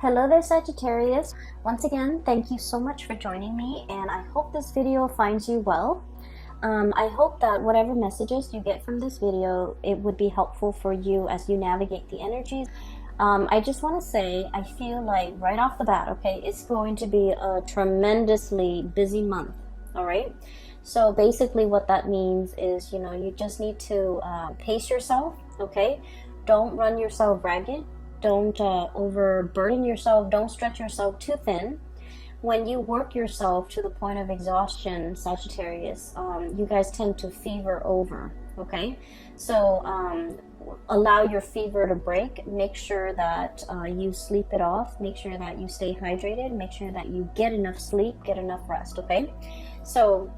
Hello there, Sagittarius. Once again, thank you so much for joining me, and I hope this video finds you well. I hope that whatever messages you get from this video, it would be helpful for you as you navigate the energies. I just want to say, I feel like right off the bat, okay, it's going to be a tremendously busy month, all right? So basically what that means is, you just need to pace yourself, okay? Don't run yourself ragged. Don't overburden yourself. Don't stretch yourself too thin. When you work yourself to the point of exhaustion, Sagittarius, you guys tend to fever over, okay? So allow your fever to break. Make sure that you sleep it off. Make sure that you stay hydrated. Make sure that you get enough sleep, get enough rest, okay? So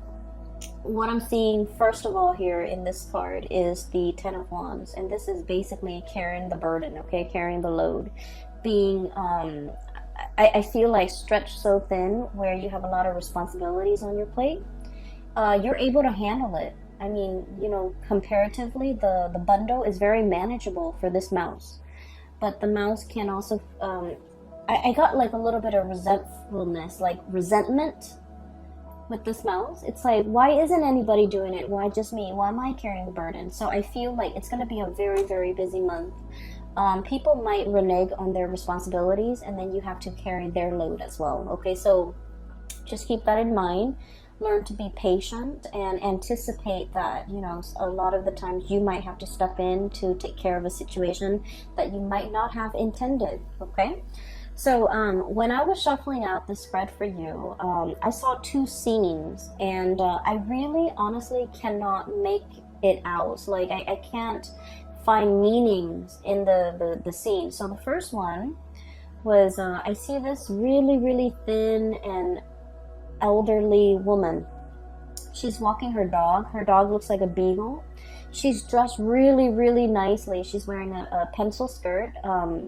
what I'm seeing first of all here in this card is the Ten of Wands, and this is basically carrying the burden, okay, carrying the load, being I feel like stretched so thin where you have a lot of responsibilities on your plate. You're able to handle it. I mean, comparatively the bundle is very manageable for this mouse, but the mouse can also I got like a little bit of resentfulness, like resentment with this mouse. It's like, why isn't anybody doing it? Why just me? Why am I carrying the burden? So I feel like it's going to be a very, very busy month. People might renege on their responsibilities, and then you have to carry their load as well. Okay, so just keep that in mind. Learn to be patient and anticipate that, a lot of the times you might have to step in to take care of a situation that you might not have intended. Okay. So when I was shuffling out the spread for you, I saw two scenes, and I really honestly cannot make it out. Like I can't find meanings in the scene. So the first one was I see this really, really thin and elderly woman. She's walking her dog. Her dog looks like a beagle. She's dressed really, really nicely. She's wearing a pencil skirt,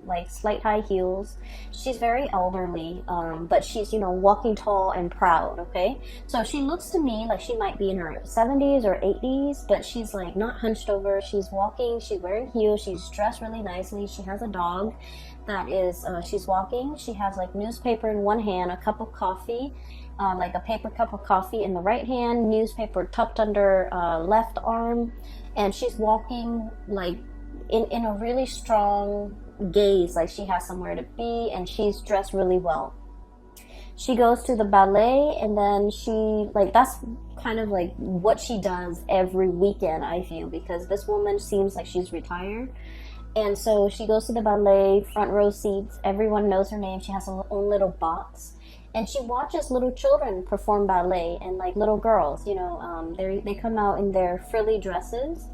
like slight high heels. She's very elderly, but she's, walking tall and proud, okay? So she looks to me like she might be in her 70s or 80s, but she's like not hunched over. She's walking, she's wearing heels, she's dressed really nicely. She has a dog that is, she's walking. She has like newspaper in one hand, a cup of coffee, like a paper cup of coffee in the right hand, newspaper tucked under left arm. And she's walking like in a really strong gaze, like she has somewhere to be, and she's dressed really well. She goes to the ballet, and then that's kind of like what she does every weekend, I feel, because this woman seems like she's retired. And so she goes to the ballet, front row seats, everyone knows her name, she has her own little box. And she watches little children perform ballet, and like little girls, they come out in their frilly dresses,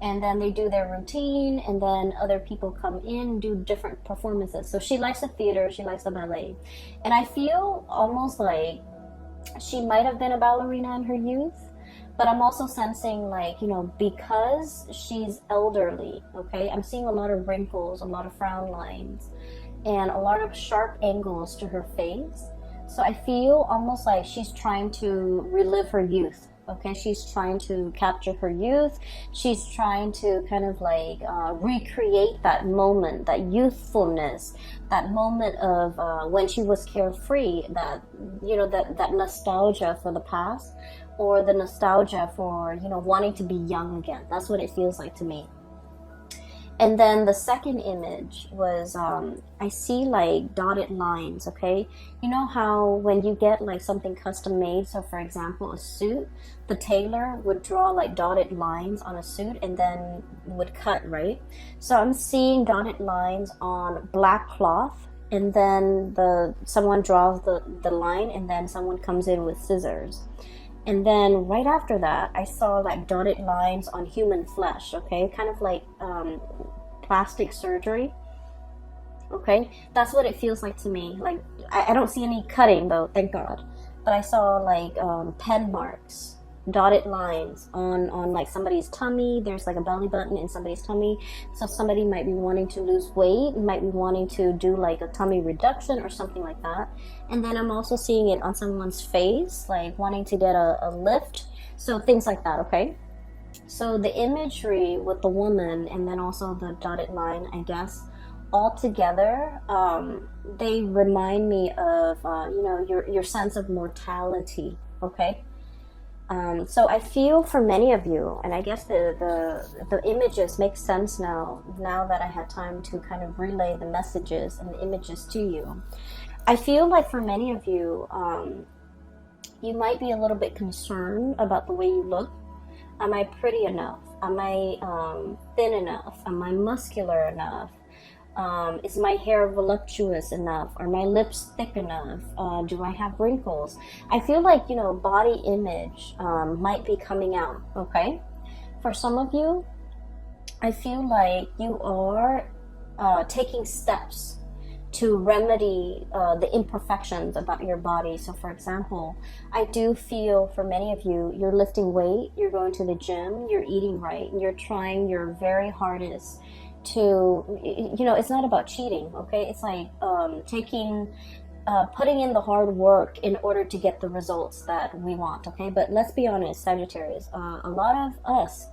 and then they do their routine, and then other people come in and do different performances. So she likes the theater, she likes the ballet. And I feel almost like she might have been a ballerina in her youth, but I'm also sensing like, because she's elderly, okay, I'm seeing a lot of wrinkles, a lot of frown lines, and a lot of sharp angles to her face. So I feel almost like she's trying to relive her youth, okay? She's trying to capture her youth. She's trying to kind of like recreate that moment, that youthfulness, that moment of when she was carefree, that, that nostalgia for the past, or the nostalgia for, wanting to be young again. That's what it feels like to me. And then the second image was, I see like dotted lines, okay? You know how when you get like something custom made, so for example, a suit, the tailor would draw like dotted lines on a suit and then would cut, right? So I'm seeing dotted lines on black cloth, and then someone draws the line, and then someone comes in with scissors. And then right after that, I saw like dotted lines on human flesh, okay? Kind of like plastic surgery, okay? That's what it feels like to me. Like, I don't see any cutting though, thank God. But I saw like pen marks, dotted lines on like somebody's tummy. There's like a belly button in somebody's tummy. So somebody might be wanting to lose weight, might be wanting to do like a tummy reduction or something like that. And then I'm also seeing it on someone's face, like wanting to get a lift. So things like that, okay? So the imagery with the woman and then also the dotted line, I guess, altogether, they remind me of, you know, your sense of mortality, okay? So I feel for many of you, and I guess the images make sense now that I had time to kind of relay the messages and the images to you. I feel like for many of you, you might be a little bit concerned about the way you look. Am I pretty enough? Am I thin enough? Am I muscular enough? Is my hair voluptuous enough? Are my lips thick enough? Do I have wrinkles? I feel like, you know, body image might be coming out, okay? For some of you, I feel like you are taking steps to remedy the imperfections about your body. So for example, I do feel for many of you, you're lifting weight, you're going to the gym, you're eating right, and you're trying your very hardest to, you know, it's not about cheating, okay? It's like putting in the hard work in order to get the results that we want, okay? But let's be honest, Sagittarius, a lot of us,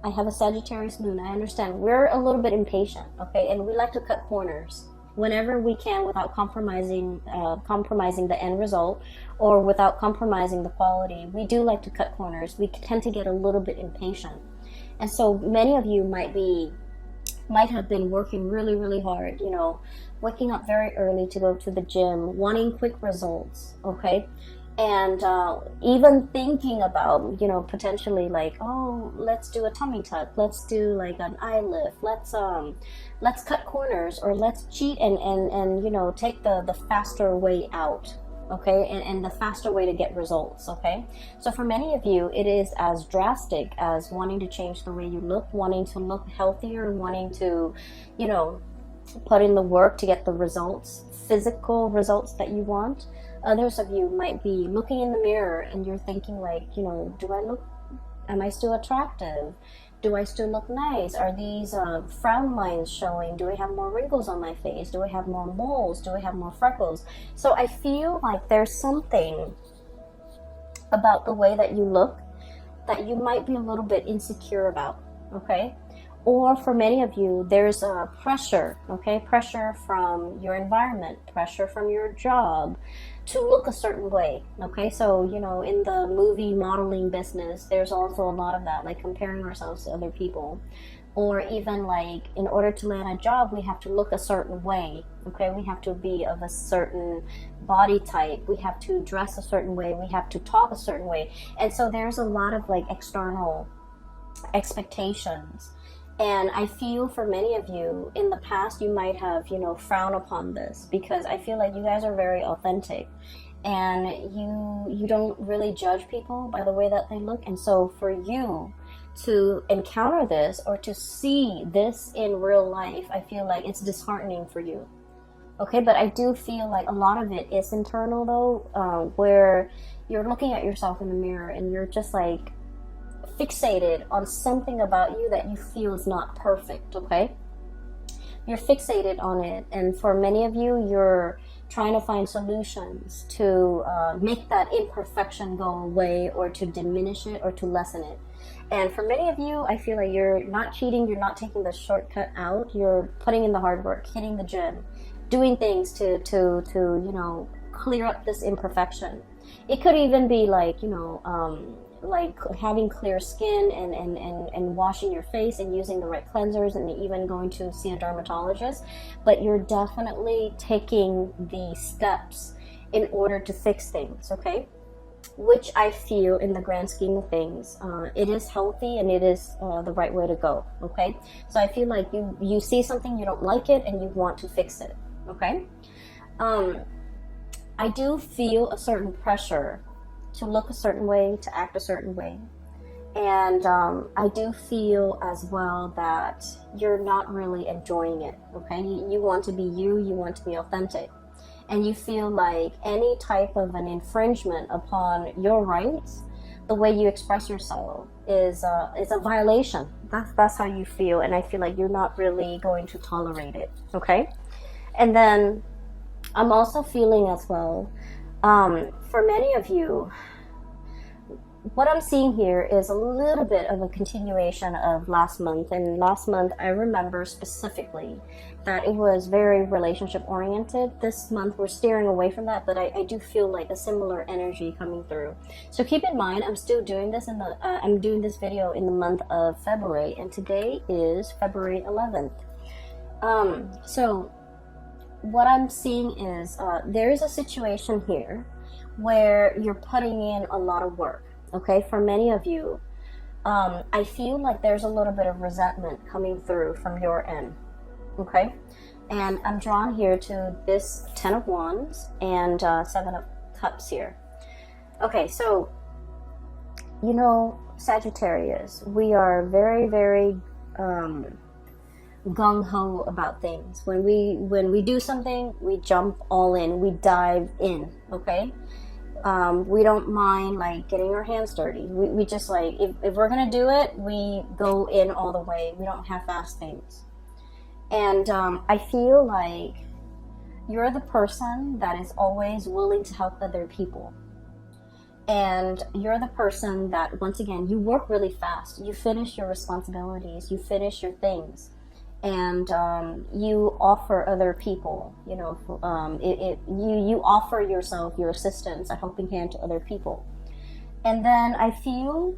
I have a Sagittarius moon, I understand, we're a little bit impatient, okay? And we like to cut corners whenever we can without compromising the end result, or without compromising the quality. We do like to cut corners. We tend to get a little bit impatient. And so many of you might have been working really, really hard, you know, waking up very early to go to the gym, wanting quick results, okay? And even thinking about, you know, potentially like, oh, let's do a tummy tuck, let's do like an eye lift, let's cut corners, or let's cheat and you know, take the faster way out, okay? And the faster way to get results, okay? So for many of you, it is as drastic as wanting to change the way you look, wanting to look healthier, wanting to, you know, put in the work to get the results, physical results that you want. Others of you might be looking in the mirror and you're thinking like, you know, am I still attractive? Do I still look nice? Are these frown lines showing? Do I have more wrinkles on my face? Do I have more moles? Do I have more freckles? So I feel like there's something about the way that you look that you might be a little bit insecure about, okay? Or for many of you, there's a pressure, okay? Pressure from your environment, pressure from your job to look a certain way, okay? So, you know, in the movie modeling business, there's also a lot of that, like comparing ourselves to other people. Or even like, in order to land a job, we have to look a certain way, okay? We have to be of a certain body type. We have to dress a certain way. We have to talk a certain way. And so there's a lot of like external expectations. And I feel for many of you, in the past, you might have, you know, frowned upon this, because I feel like you guys are very authentic and you don't really judge people by the way that they look. And so for you to encounter this or to see this in real life, I feel like it's disheartening for you. Okay, but I do feel like a lot of it is internal though, where you're looking at yourself in the mirror and you're just like, fixated on something about you that you feel is not perfect, okay? You're fixated on it, and for many of you, you're trying to find solutions to make that imperfection go away, or to diminish it, or to lessen it. And for many of you, I feel like you're not cheating, you're not taking the shortcut out, you're putting in the hard work, hitting the gym, doing things to you know, clear up this imperfection. It could even be like, you know, like having clear skin and washing your face and using the right cleansers and even going to see a dermatologist. But you're definitely taking the steps in order to fix things, okay? Which I feel, in the grand scheme of things, it is healthy and it is the right way to go, okay? So I feel like you see something, you don't like it, and you want to fix it, okay? I do feel a certain pressure to look a certain way, to act a certain way. And I do feel as well that you're not really enjoying it, okay? You want to be you want to be authentic. And you feel like any type of an infringement upon your rights, the way you express yourself, is a violation. That's how you feel, and I feel like you're not really going to tolerate it, okay? And then I'm also feeling as well, for many of you, what I'm seeing here is a little bit of a continuation of last month. And last month, I remember specifically that it was very relationship oriented. This month, we're steering away from that, but I do feel like a similar energy coming through. So keep in mind, I'm still doing this I'm doing this video in the month of February, and today is February 11th. So what I'm seeing is there is a situation here where you're putting in a lot of work. Okay, for many of you, I feel like there's a little bit of resentment coming through from your end. Okay, and I'm drawn here to this 10 of Wands and 7 of Cups here. Okay, so, you know, Sagittarius, we are very, very gung-ho about things. When we do something, we jump all in, we dive in, okay? We don't mind like getting our hands dirty. We just like, if we're gonna do it, we go in all the way. We don't half-ass things. And I feel like you're the person that is always willing to help other people. And you're the person that, once again, you work really fast. You finish your responsibilities, you finish your things, and you offer other people, you know, you offer yourself, your assistance, a helping hand to other people. And then I feel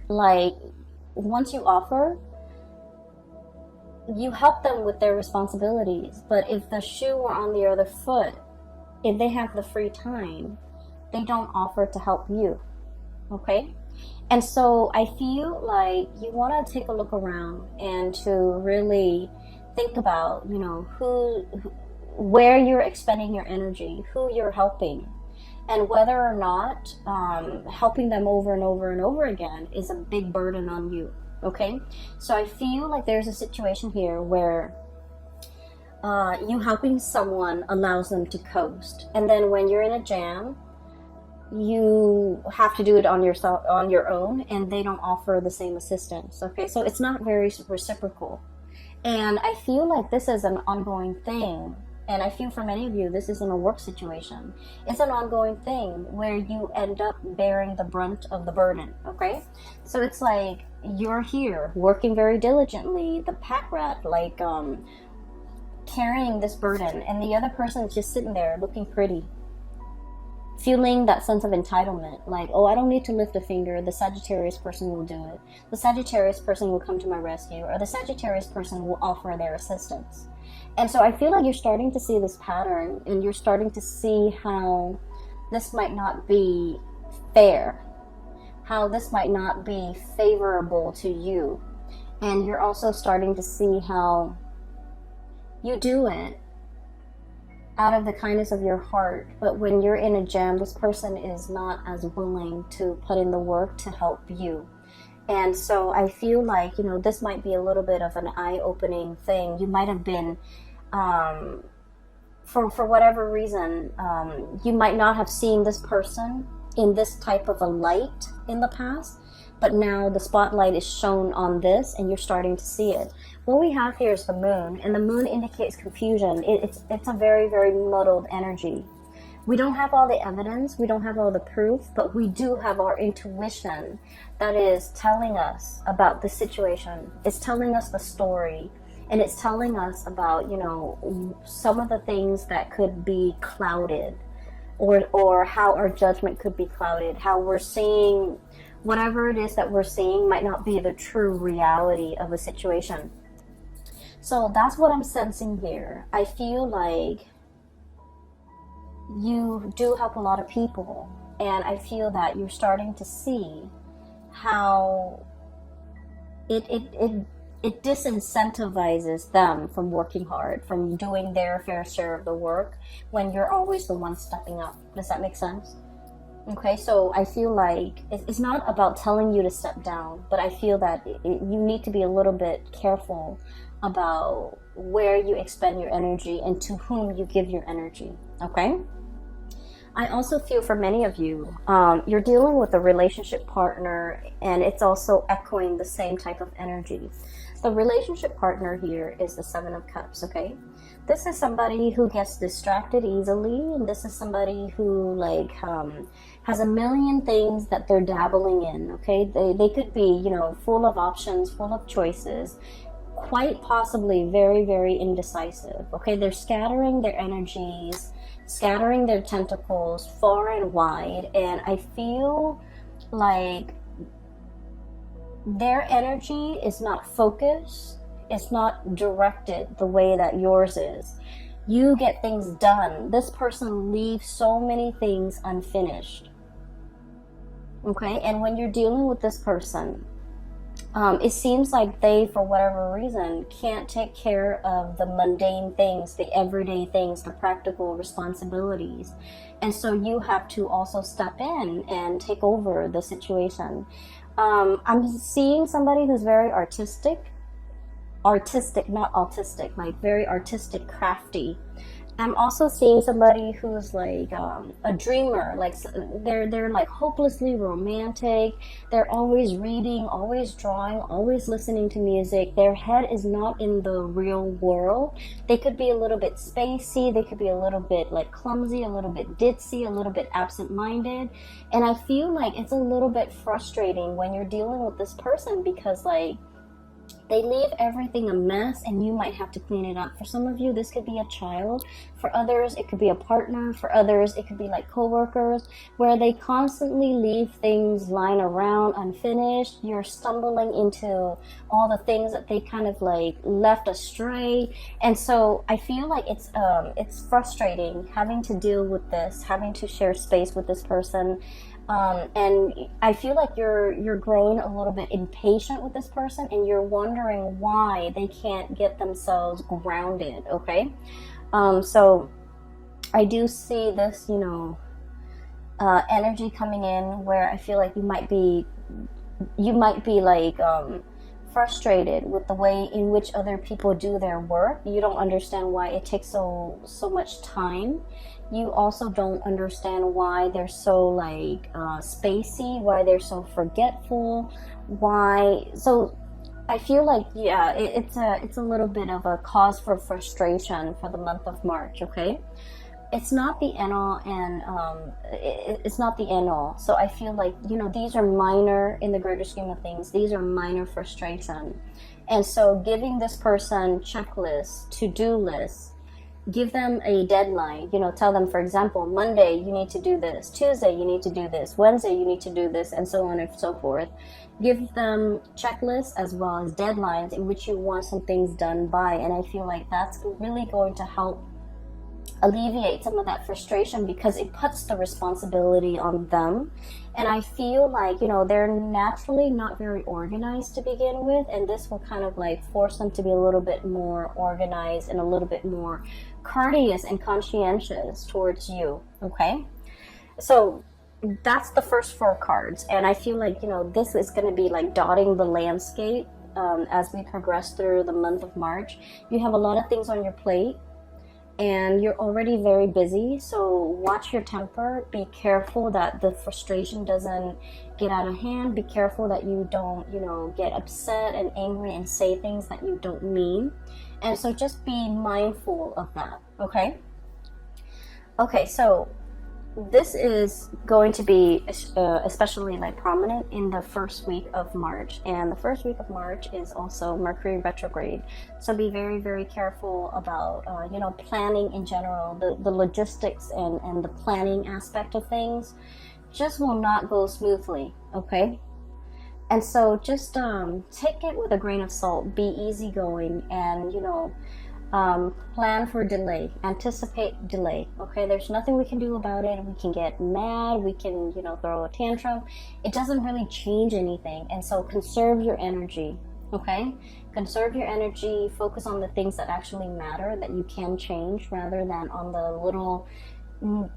like once you offer, you help them with their responsibilities. But if the shoe were on the other foot, if they have the free time, they don't offer to help you. Okay? And so I feel like you want to take a look around and to really think about, you know, where you're expending your energy, who you're helping, and whether or not helping them over and over and over again is a big burden on you. Okay? So I feel like there's a situation here where you helping someone allows them to coast. And then when you're in a jam, you have to do it on your own, and they don't offer the same assistance. Okay, so it's not very reciprocal, and I feel like this is an ongoing thing. And I feel for many of you, this isn't a work situation. It's an ongoing thing where you end up bearing the brunt of the burden. Okay, so it's like you're here working very diligently, the pack rat, like carrying this burden, and the other person is just sitting there looking pretty, feeling that sense of entitlement, like, oh, I don't need to lift a finger, the Sagittarius person will do it. The Sagittarius person will come to my rescue, or the Sagittarius person will offer their assistance. And so I feel like you're starting to see this pattern, and you're starting to see how this might not be fair, how this might not be favorable to you. And you're also starting to see how you do it out of the kindness of your heart, but when you're in a jam, this person is not as willing to put in the work to help you. And so I feel like, you know, this might be a little bit of an eye-opening thing. You might have been, for whatever reason, you might not have seen this person in this type of a light in the past, but now the spotlight is shown on this and you're starting to see it. What we have here is the moon, and the moon indicates confusion. It's a very, very muddled energy. We don't have all the evidence, we don't have all the proof, but we do have our intuition that is telling us about the situation. It's telling us the story, and it's telling us about, you know, some of the things that could be clouded, or how our judgment could be clouded, how we're seeing whatever it is that we're seeing might not be the true reality of a situation. So that's what I'm sensing here. I feel like you do help a lot of people, and I feel that you're starting to see how it disincentivizes them from working hard, from doing their fair share of the work, when you're always the one stepping up. Does that make sense? Okay, so I feel like it's not about telling you to step down, but I feel that you need to be a little bit careful about where you expend your energy and to whom you give your energy. Okay? I also feel for many of you, you're dealing with a relationship partner, and it's also echoing the same type of energy. The relationship partner here is the Seven of Cups, okay? This is somebody who gets distracted easily, and this is somebody who like has a million things that they're dabbling in, okay? They could be, you know, full of options, full of choices, quite possibly very, very indecisive, okay? They're scattering their energies, scattering their tentacles far and wide, and I feel like their energy is not focused, it's not directed the way that yours is. You get things done. This person leaves so many things unfinished. Okay, and when you're dealing with this person, it seems like they, for whatever reason, can't take care of the mundane things, the everyday things, the practical responsibilities. And so you have to also step in and take over the situation. I'm seeing somebody who's very artistic, not autistic, like very artistic, crafty. I'm also seeing somebody who's like a dreamer, like they're like hopelessly romantic. They're always reading, always drawing, always listening to music. Their head is not in the real world. They could be a little bit spacey. They could be a little bit like clumsy, a little bit ditzy, a little bit absent-minded. And I feel like it's a little bit frustrating when you're dealing with this person because like they leave everything a mess and you might have to clean it up. For some of you, this could be a child. For others, it could be a partner. For others, it could be like coworkers where they constantly leave things lying around unfinished. You're stumbling into all the things that they kind of like left astray. And so I feel like it's frustrating having to deal with this, having to share space with this person. And I feel like you're growing a little bit impatient with this person and you're wondering why they can't get themselves grounded, okay? So I do see this, you know, energy coming in where I feel like you might be like frustrated with the way in which other people do their work. You don't understand why it takes so much time. You also don't understand why they're so like spacey, why they're so forgetful, so I feel like, yeah, it's a little bit of a cause for frustration for the month of March, okay? It's not the end all, and it's not the end all. So I feel like, you know, these are minor in the greater scheme of things. These are minor frustration. And so giving this person checklists, to-do lists, give them a deadline, you know, tell them, for example, Monday you need to do this, Tuesday you need to do this, Wednesday you need to do this, and so on and so forth. Give them checklists as well as deadlines in which you want some things done by, and I feel like that's really going to help alleviate some of that frustration because it puts the responsibility on them. And I feel like, you know, they're naturally not very organized to begin with, and this will kind of like force them to be a little bit more organized and a little bit more courteous and conscientious towards you, okay? So that's the first 4 cards, and I feel like, you know, this is going to be like dotting the landscape as we progress through the month of March. You have a lot of things on your plate and you're already very busy, so watch your temper. Be careful that the frustration doesn't get out of hand. Be careful that you don't, you know, get upset and angry and say things that you don't mean. And so just be mindful of that, okay? Okay, so this is going to be especially like prominent in the first week of March, and the first week of March is also Mercury retrograde, so be very, very careful about you know, planning in general. The logistics and the planning aspect of things just will not go smoothly, okay? And so just take it with a grain of salt, be easygoing, and, you know, plan for delay, anticipate delay, okay? There's nothing we can do about it. We can get mad, we can, you know, throw a tantrum. It doesn't really change anything, and so conserve your energy, okay? Conserve your energy, focus on the things that actually matter, that you can change, rather than on the little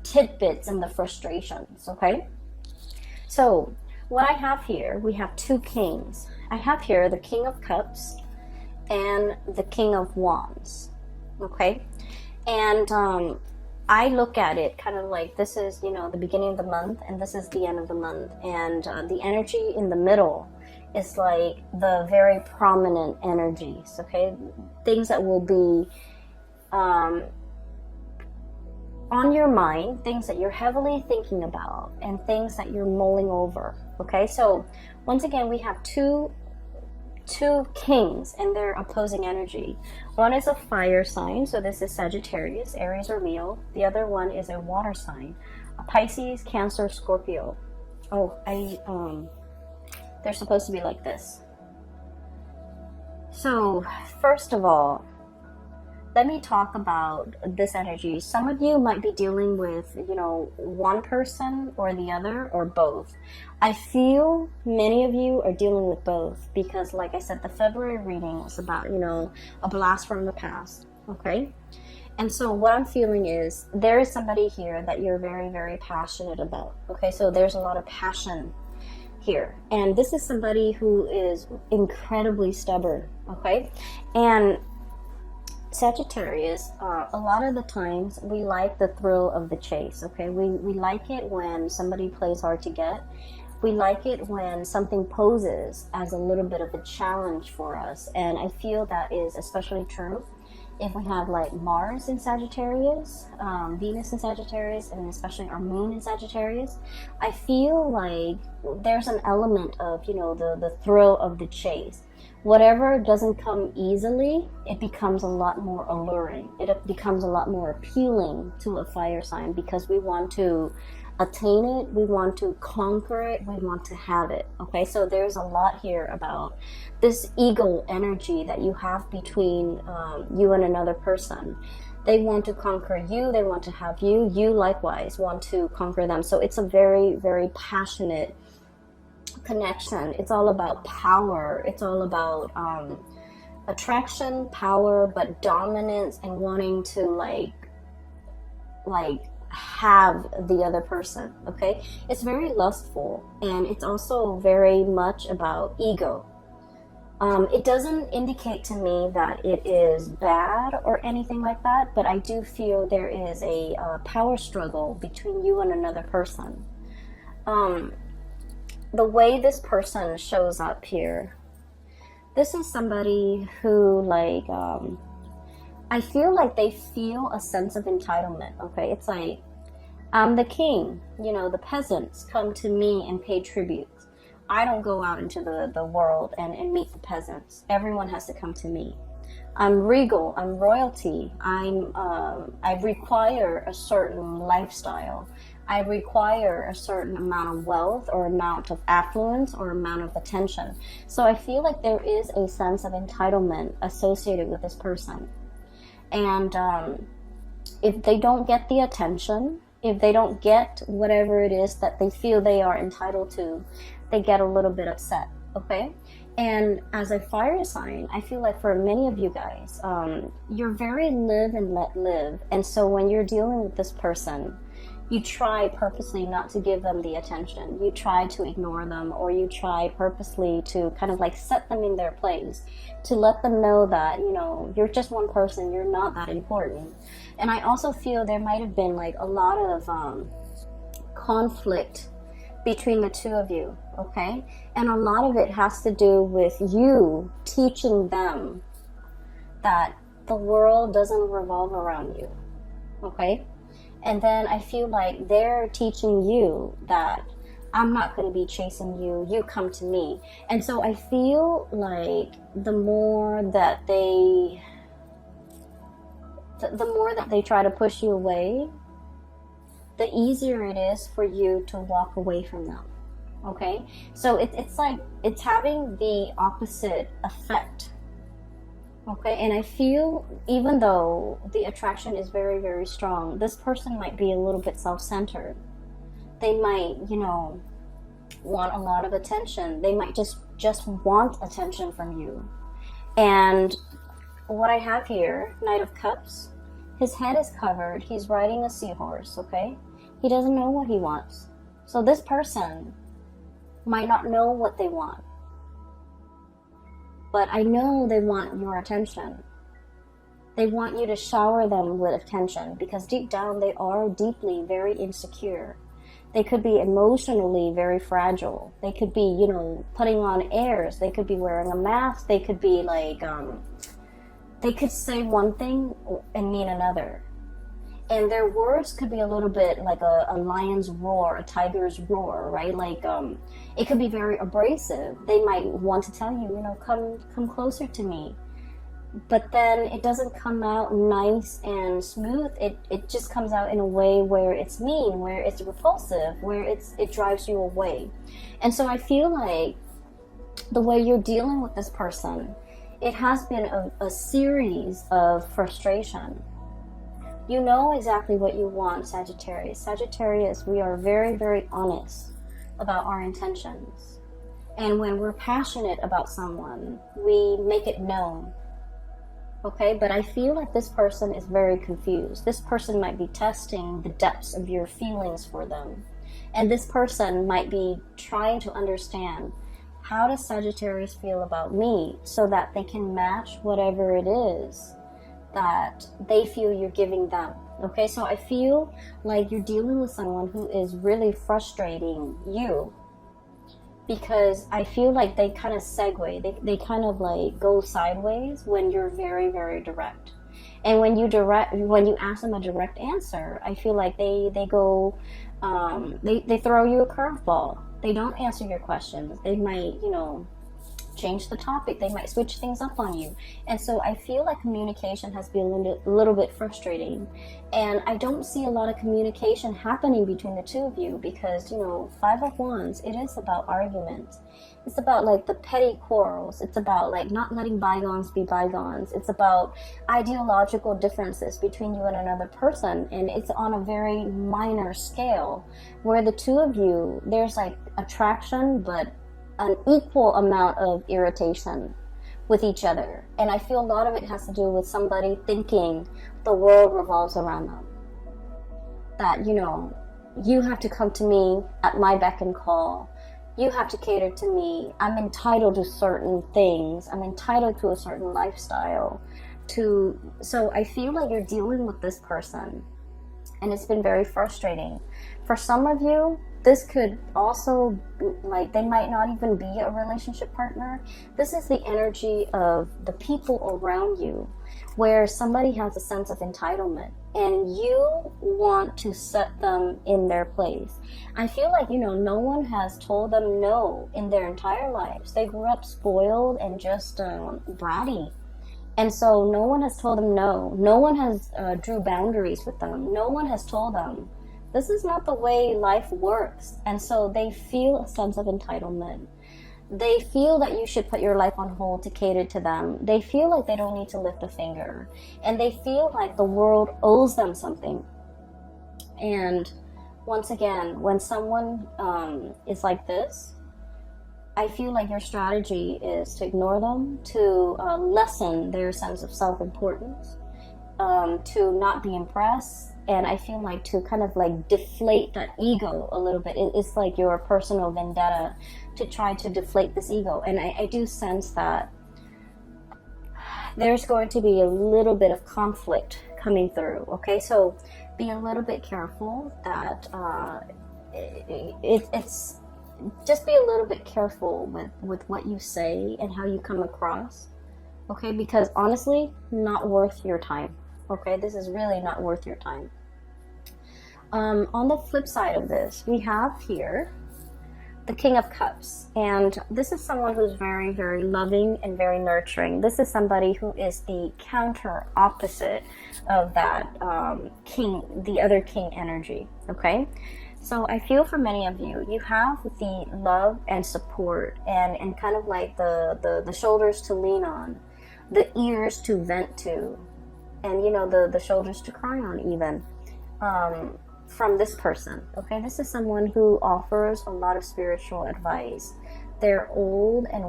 tidbits and the frustrations, okay? So what I have here, we have 2 kings. I have here the King of Cups and the King of Wands, okay? And I look at it kind of like this is, you know, the beginning of the month and this is the end of the month, and the energy in the middle is like the very prominent energies, okay? Things that will be on your mind, things that you're heavily thinking about, and things that you're mulling over, okay? So once again, we have two kings and their opposing energy. One is a fire sign, so this is Sagittarius, Aries, or Leo. The other one is a water sign, a Pisces, Cancer, Scorpio. Oh, they're supposed to be like this. So first of all, let me talk about this energy. Some of you might be dealing with, you know, one person or the other, or both. I feel many of you are dealing with both because, like I said, the February reading was about, you know, a blast from the past, okay? And so what I'm feeling is there is somebody here that you're very, very passionate about, okay? So there's a lot of passion here. And this is somebody who is incredibly stubborn, okay? And Sagittarius, a lot of the times we like the thrill of the chase, okay? We like it when somebody plays hard to get. We like it when something poses as a little bit of a challenge for us. And I feel that is especially true if we have like Mars in Sagittarius, Venus in Sagittarius, and especially our moon in Sagittarius. I feel like there's an element of, you know, the thrill of the chase. Whatever doesn't come easily, it becomes a lot more alluring. It becomes a lot more appealing to a fire sign because we want to attain it, we want to conquer it, we want to have it, okay? So there's a lot here about this ego energy that you have between you and another person. They want to conquer you, they want to have you, you likewise want to conquer them. So it's a very, very passionate connection. It's all about power. It's all about attraction, power, but dominance and wanting to like have the other person, okay? It's very lustful, and it's also very much about ego. It doesn't indicate to me that it is bad or anything like that, but I do feel there is a power struggle between you and another person. The way this person shows up here, this is somebody who like, I feel like they feel a sense of entitlement, okay? It's like, I'm the king, you know, the peasants come to me and pay tribute. I don't go out into the world and meet the peasants. Everyone has to come to me. I'm regal, I'm royalty, I require a certain lifestyle. I require a certain amount of wealth or amount of affluence or amount of attention. So I feel like there is a sense of entitlement associated with this person. And if they don't get the attention, if they don't get whatever it is that they feel they are entitled to, they get a little bit upset, okay? And as a fire sign, I feel like for many of you guys, you're very live and let live. And so when you're dealing with this person, you try purposely not to give them the attention. You try to ignore them, or you try purposely to kind of like set them in their place, to let them know that, you know, you're just one person, you're not that important. And I also feel there might have been like a lot of conflict between the two of you, okay? And a lot of it has to do with you teaching them that the world doesn't revolve around you, okay? And then I feel like they're teaching you that I'm not going to be chasing you, you come to me. And so I feel like the more that they try to push you away, the easier it is for you to walk away from them, okay? So it's like, it's having the opposite effect. Okay, and I feel even though the attraction is very, very strong, this person might be a little bit self-centered. They might, you know, want a lot of attention. They might just want attention from you. And what I have here, Knight of Cups, his head is covered. He's riding a seahorse, okay? He doesn't know what he wants. So this person might not know what they want. But I know they want your attention. They want you to shower them with attention because deep down they are deeply very insecure. They could be emotionally very fragile. They could be, you know, putting on airs. They could be wearing a mask. They could be like, they could say one thing and mean another. And their words could be a little bit like a lion's roar, a tiger's roar, right? Like, it could be very abrasive. They might want to tell you, you know, come closer to me. But then it doesn't come out nice and smooth. It just comes out in a way where it's mean, where it's repulsive, where it drives you away. And so I feel like the way you're dealing with this person, it has been a series of frustration. You know exactly what you want, Sagittarius. Sagittarius, we are very, very honest about our intentions. And when we're passionate about someone, we make it known. Okay, but I feel like this person is very confused. This person might be testing the depths of your feelings for them. And this person might be trying to understand, how does Sagittarius feel about me, so that they can match whatever it is that they feel you're giving them. Okay, so I feel like you're dealing with someone who is really frustrating you, because I feel like they kind of segue, they kind of like go sideways when you're very, very direct. And when you ask them a direct answer, I feel like they go, they throw you a curveball. They don't answer your questions. They might, you know, change the topic. They might switch things up on you. And so I feel like communication has been a little bit frustrating. And I don't see a lot of communication happening between the two of you, because, you know, Five of Wands, it is about arguments. It's about like the petty quarrels. It's about like not letting bygones be bygones. It's about ideological differences between you and another person. And it's on a very minor scale, where the two of you, there's like attraction, but an equal amount of irritation with each other. And I feel a lot of it has to do with somebody thinking the world revolves around them. That, you know, you have to come to me at my beck and call. You have to cater to me. I'm entitled to certain things. I'm entitled to a certain lifestyle. So I feel like you're dealing with this person, and it's been very frustrating. For some of you, this could also, like, they might not even be a relationship partner. This is the energy of the people around you, where somebody has a sense of entitlement and you want to set them in their place. I feel like, you know, no one has told them no in their entire lives. They grew up spoiled and just bratty. And so no one has told them no. No one has drew boundaries with them. No one has told them, this is not the way life works. And so they feel a sense of entitlement. They feel that you should put your life on hold to cater to them. They feel like they don't need to lift a finger. And they feel like the world owes them something. And once again, when someone is like this, I feel like your strategy is to ignore them, to lessen their sense of self-importance, to not be impressed. And I feel like to kind of like deflate that ego a little bit. It's like your personal vendetta to try to deflate this ego. And I do sense that there's going to be a little bit of conflict coming through. Okay, so be a little bit careful that it's just be a little bit careful with what you say and how you come across. Okay, because honestly, not worth your time. Okay, this is really not worth your time. On the flip side of this, we have here the King of Cups. And this is someone who's very, very loving and very nurturing. This is somebody who is the counter opposite of that king, the other king energy. Okay? So I feel for many of you, you have the love and support and kind of like the shoulders to lean on, the ears to vent to, and, you know, the shoulders to cry on even, from this person. Okay, this is someone who offers a lot of spiritual advice. They're old and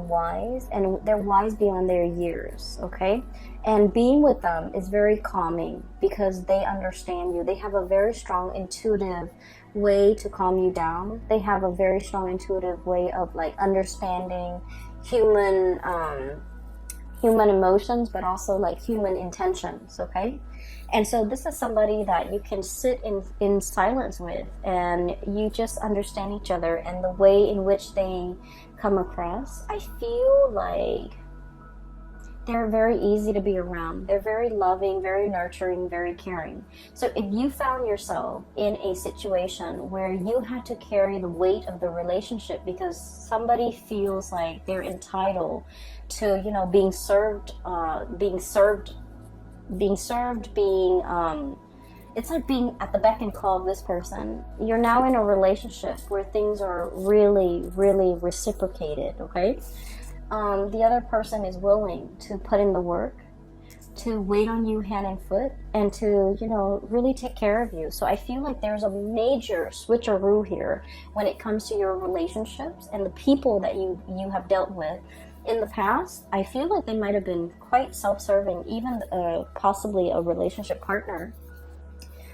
they're wise beyond their years. Okay, and being with them is very calming because they understand you. They have a very strong intuitive way to calm you down. They have a very strong intuitive way of like understanding human human emotions, but also like human intentions, okay? And so this is somebody that you can sit in silence with, and you just understand each other and the way in which they come across. I feel like they're very easy to be around. They're very loving, very nurturing, very caring. So if you found yourself in a situation where you had to carry the weight of the relationship because somebody feels like they're entitled to, you know, being served, it's like being at the beck and call of this person. You're now in a relationship where things are really, really reciprocated, okay? The other person is willing to put in the work, to wait on you hand and foot, and to, you know, really take care of you. So I feel like there's a major switcheroo here when it comes to your relationships and the people that you have dealt with in the past. I feel like they might have been quite self-serving, even possibly a relationship partner.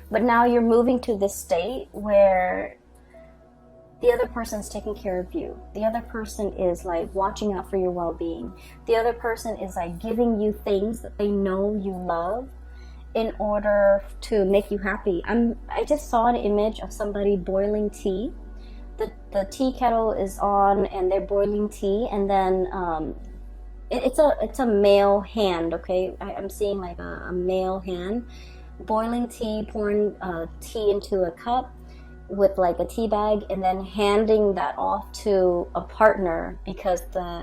But now you're moving to this state where the other person's taking care of you. The other person is like watching out for your well-being. The other person is like giving you things that they know you love in order to make you happy. I just saw an image of somebody boiling tea. The tea kettle is on and they're boiling tea, and then it's a male hand, okay? I'm seeing like a male hand boiling tea, pouring tea into a cup with like a tea bag, and then handing that off to a partner because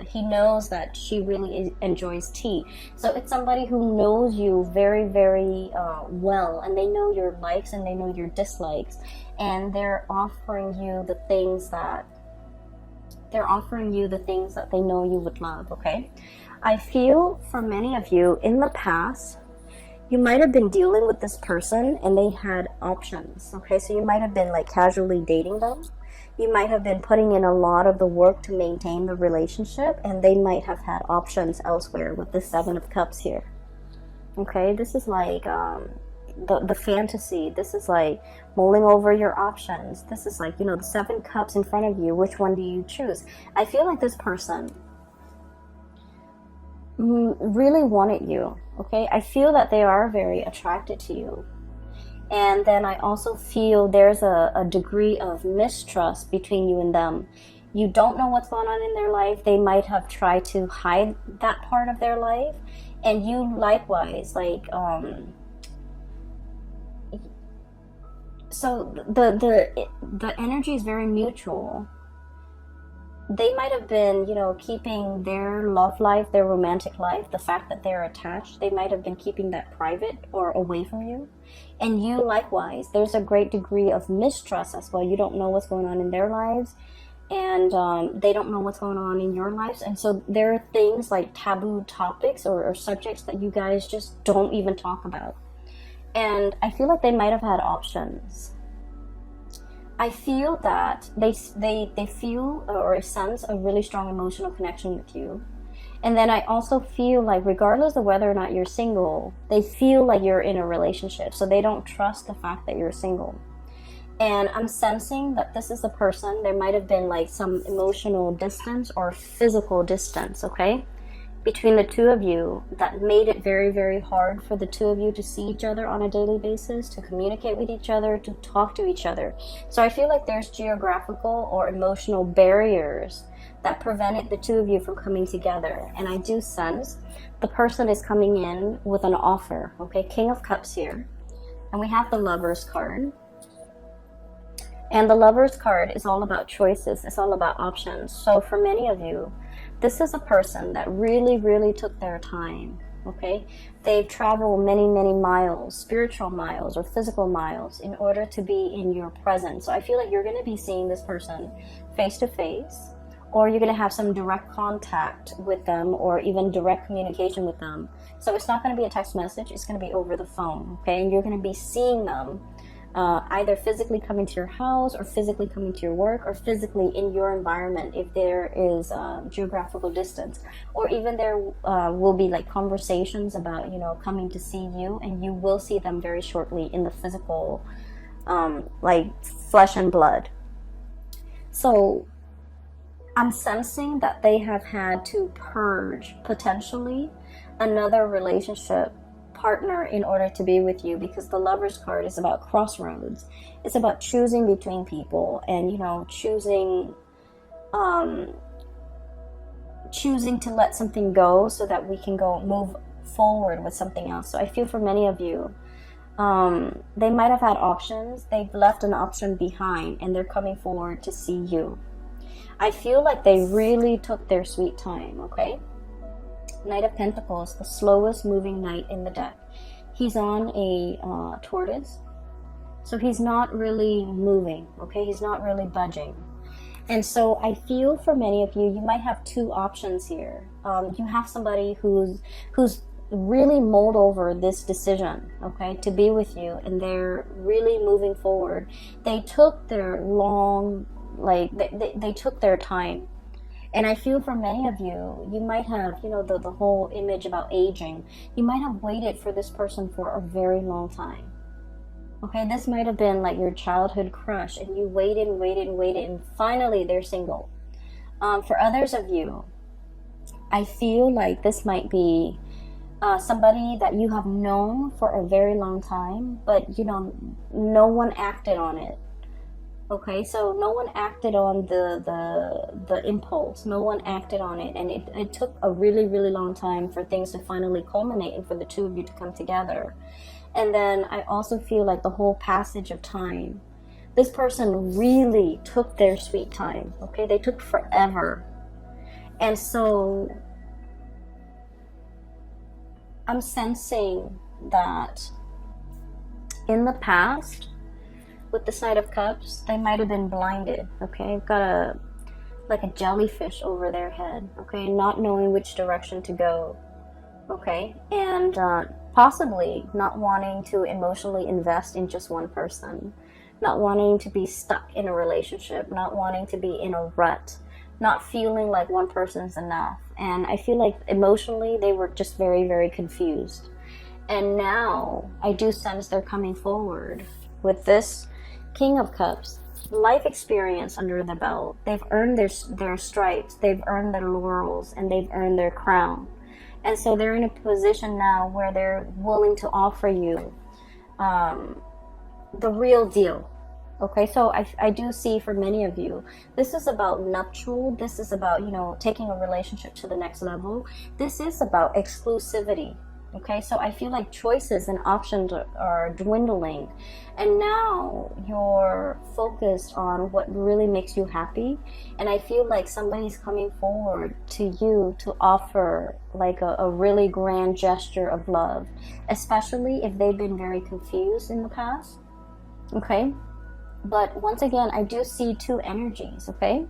he knows that she really enjoys tea. So it's somebody who knows you very, very well, and they know your likes and they know your dislikes, and they're offering you the things that they know you would love, okay? I feel for many of you in the past, you might have been dealing with this person and they had options, okay? So you might have been like casually dating them. You might have been putting in a lot of the work to maintain the relationship, and they might have had options elsewhere with the 7 of Cups here, okay? This is like the fantasy. This is like mulling over your options. This is like, you know, the 7 Cups in front of you. Which one do you choose? I feel like this person really wanted you, okay? I feel that they are very attracted to you. And then I also feel there's a degree of mistrust between you and them. You don't know what's going on in their life. They might have tried to hide that part of their life, and you likewise, like so the energy is very mutual. They might have been, you know, keeping their love life, their romantic life, the fact that they're attached, they might have been keeping that private or away from you. And you likewise, there's a great degree of mistrust as well. You don't know what's going on in their lives, and they don't know what's going on in your lives. And so there are things like taboo topics or subjects that you guys just don't even talk about. And I feel like they might have had options. I feel that they feel or sense a really strong emotional connection with you. And then I also feel like regardless of whether or not you're single, they feel like you're in a relationship. So they don't trust the fact that you're single. And I'm sensing that this is a person, there might have been like some emotional distance or physical distance, okay, between the two of you that made it very, very hard for the two of you to see each other on a daily basis, to communicate with each other, to talk to each other. So I feel like there's geographical or emotional barriers that prevented the two of you from coming together. And I do sense the person is coming in with an offer, okay? King of Cups here. And we have the Lovers card. And the Lovers card is all about choices. It's all about options. So for many of you, this is a person that really, really took their time, okay? They've traveled many, many miles, spiritual miles or physical miles, in order to be in your presence. So I feel like you're going to be seeing this person face to face, or you're going to have some direct contact with them, or even direct communication with them. So it's not going to be a text message, it's going to be over the phone, okay? And you're going to be seeing them either physically coming to your house, or physically coming to your work, or physically in your environment if there is geographical distance. Or even there will be like conversations about, you know, coming to see you, and you will see them very shortly in the physical, like flesh and blood. So I'm sensing that they have had to purge potentially another relationship partner in order to be with you, because the Lovers card is about crossroads. It's about choosing between people and, you know, choosing to let something go so that we can move forward with something else. So I feel for many of you, they might have had options. They've left an option behind and they're coming forward to see you. I feel like they really took their sweet time, okay? Knight of Pentacles, the slowest moving knight in the deck. He's on a tortoise, so he's not really moving, okay? He's not really budging. And so I feel for many of you, you might have two options here. You have somebody who's really mulled over this decision, okay, to be with you, and they're really moving forward. They took their they took their time. And I feel for many of you, you might have, you know, the whole image about aging. You might have waited for this person for a very long time. Okay, this might have been like your childhood crush, and you waited and waited and waited, and finally they're single. For others of you, I feel like this might be somebody that you have known for a very long time, but, you know, no one acted on it. Okay, so no one acted on the impulse. No one acted on it, and it took a really, really long time for things to finally culminate and for the two of you to come together. And then I also feel like the whole passage of time, this person really took their sweet time, okay? They took forever. And so I'm sensing that in the past, with the Knight of Cups, they might have been blinded, okay? I've got like a jellyfish over their head, okay? Not knowing which direction to go, okay? And possibly not wanting to emotionally invest in just one person, not wanting to be stuck in a relationship, not wanting to be in a rut, not feeling like one person's enough. And I feel like emotionally they were just very, very confused. And now I do sense they're coming forward with this King of Cups, life experience under the belt. They've earned their stripes, they've earned their laurels, and they've earned their crown. And so they're in a position now where they're willing to offer you the real deal. Okay, so I do see for many of you, this is about nuptial. This is about, you know, taking a relationship to the next level. This is about exclusivity. Okay, so I feel like choices and options are dwindling, and now you're focused on what really makes you happy. And I feel like somebody's coming forward to you to offer like a really grand gesture of love, especially if they've been very confused in the past. Okay, but once again, I do see two energies, okay?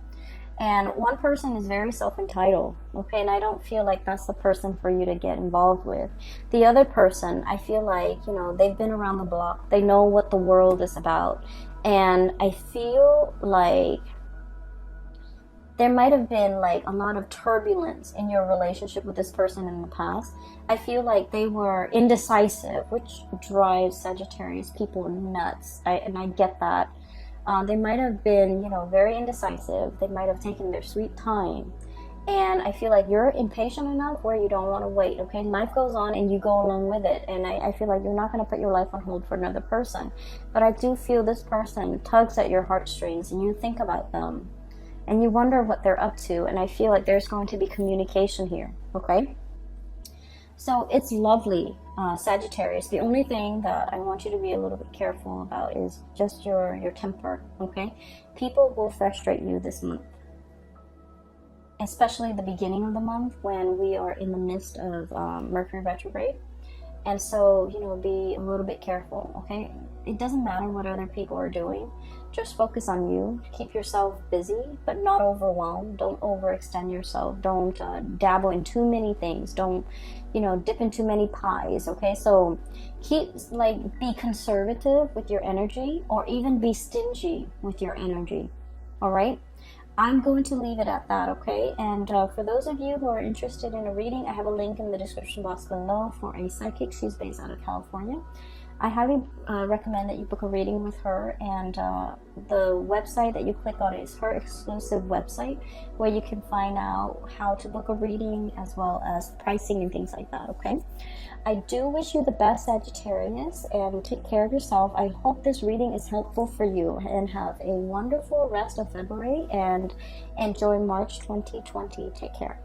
And one person is very self-entitled, okay? And I don't feel like that's the person for you to get involved with. The other person, I feel like, you know, they've been around the block. They know what the world is about. And I feel like there might have been like a lot of turbulence in your relationship with this person in the past. I feel like they were indecisive, which drives Sagittarius people nuts. And I get that. They might have been, you know, very indecisive. They might have taken their sweet time. And I feel like you're impatient enough where you don't want to wait, okay? Life goes on and you go along with it. And I feel like you're not going to put your life on hold for another person. But I do feel this person tugs at your heartstrings, and you think about them. And you wonder what they're up to. And I feel like there's going to be communication here, okay? So it's lovely, Sagittarius. The only thing that I want you to be a little bit careful about is just your temper, okay? People will frustrate you this month, especially the beginning of the month when we are in the midst of Mercury retrograde. And so, you know, be a little bit careful, okay? It doesn't matter what other people are doing. Just focus on you. Keep yourself busy, but not overwhelmed. Don't overextend yourself. Don't dabble in too many things. Don't, you know, dip in too many pies, okay? So be conservative with your energy, or even be stingy with your energy, all right? I'm going to leave it at that, okay? And for those of you who are interested in a reading, I have a link in the description box below for a psychic. She's based out of California. I highly recommend that you book a reading with her, and the website that you click on is her exclusive website where you can find out how to book a reading as well as pricing and things like that, okay? I do wish you the best, Sagittarius, and take care of yourself. I hope this reading is helpful for you, and have a wonderful rest of February and enjoy March 2020. Take care.